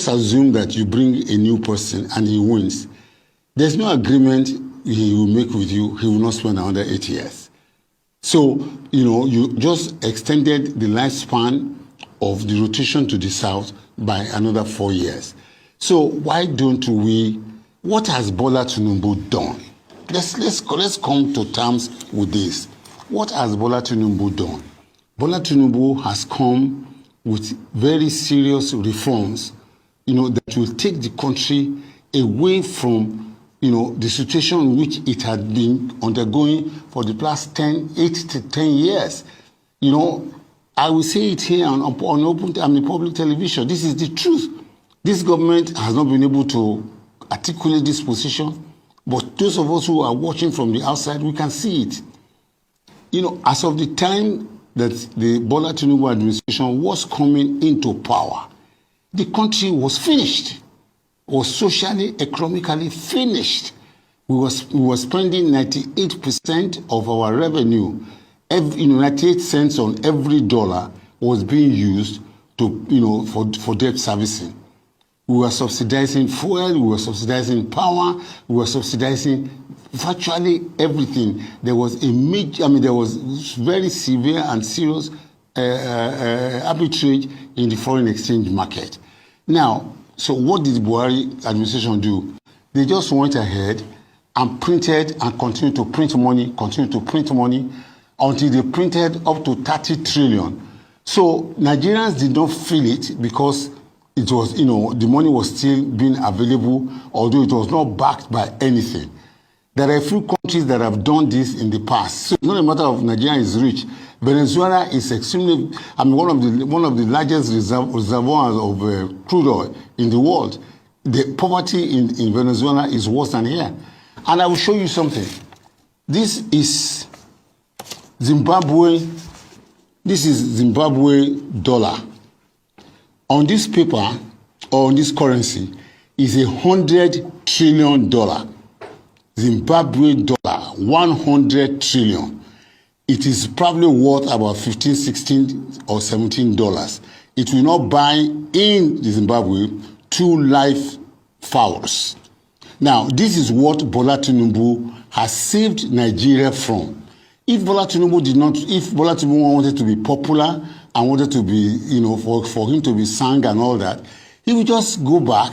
assume that you bring a new person and he wins. There's no agreement he will make with you. He will not spend another 8 years. So, you just extended the lifespan of the rotation to the south by another 4 years. So why don't we, what has Bola Tinubu done? Let's come to terms with this. What has Bola Tinubu done? Bola Tinubu has come with very serious reforms, that will take the country away from, the situation in which it had been undergoing for the past 8 to 10 years. I will say it here on public television. This is the truth. This government has not been able to articulate this position, but those of us who are watching from the outside, we can see it. As of the time that the Bola Tinubu administration was coming into power, the country was finished, was socially, economically finished. We were spending 98% of our revenue, 98 cents on every dollar was being used to, for debt servicing. We were subsidizing fuel, we were subsidizing power, we were subsidizing virtually everything. There was there was very severe and serious arbitrage in the foreign exchange market. Now, so what did the Buhari administration do? They just went ahead and printed and continued to print money until they printed up to 30 trillion. So Nigerians did not feel it because it was, the money was still being available, although it was not backed by anything. There are a few countries that have done this in the past. So it's not a matter of Nigeria is rich. Venezuela is extremely, one of the largest reservoirs of crude oil in the world. The poverty in Venezuela is worse than here. And I will show you something. This is Zimbabwe. This is Zimbabwe dollar. On this paper, or on this currency, is $100 trillion. Zimbabwe dollar, 100 trillion. It is probably worth about $15, $16, or $17. It will not buy in Zimbabwe 2 live fowls. Now, this is what Bola Tinubu has saved Nigeria from. If Bola Tinubu wanted to be popular and wanted to be, for him to be sang and all that, he would just go back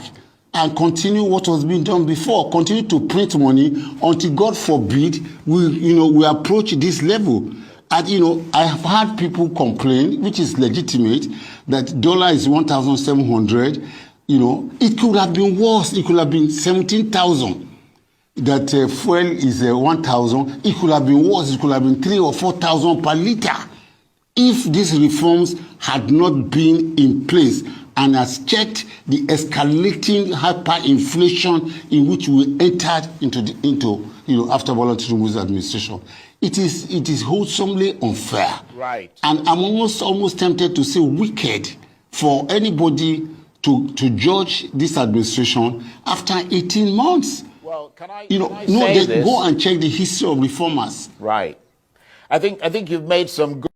and continue what was being done before, continue to print money until, God forbid, we approach this level. And, I have had people complain, which is legitimate, that dollar is 1,700. It could have been worse. It could have been 17,000. That fuel is 1,000. It could have been worse. It could have been 3,000 or 4,000 per liter if these reforms had not been in place and has checked the escalating hyperinflation in which we entered into after Bola Tinubu's administration. It is wholesomely unfair. Right. And I'm almost tempted to say wicked for anybody to judge this administration after 18 months. Well, can I say this? Go and check the history of reformers. Right. I think you've made some good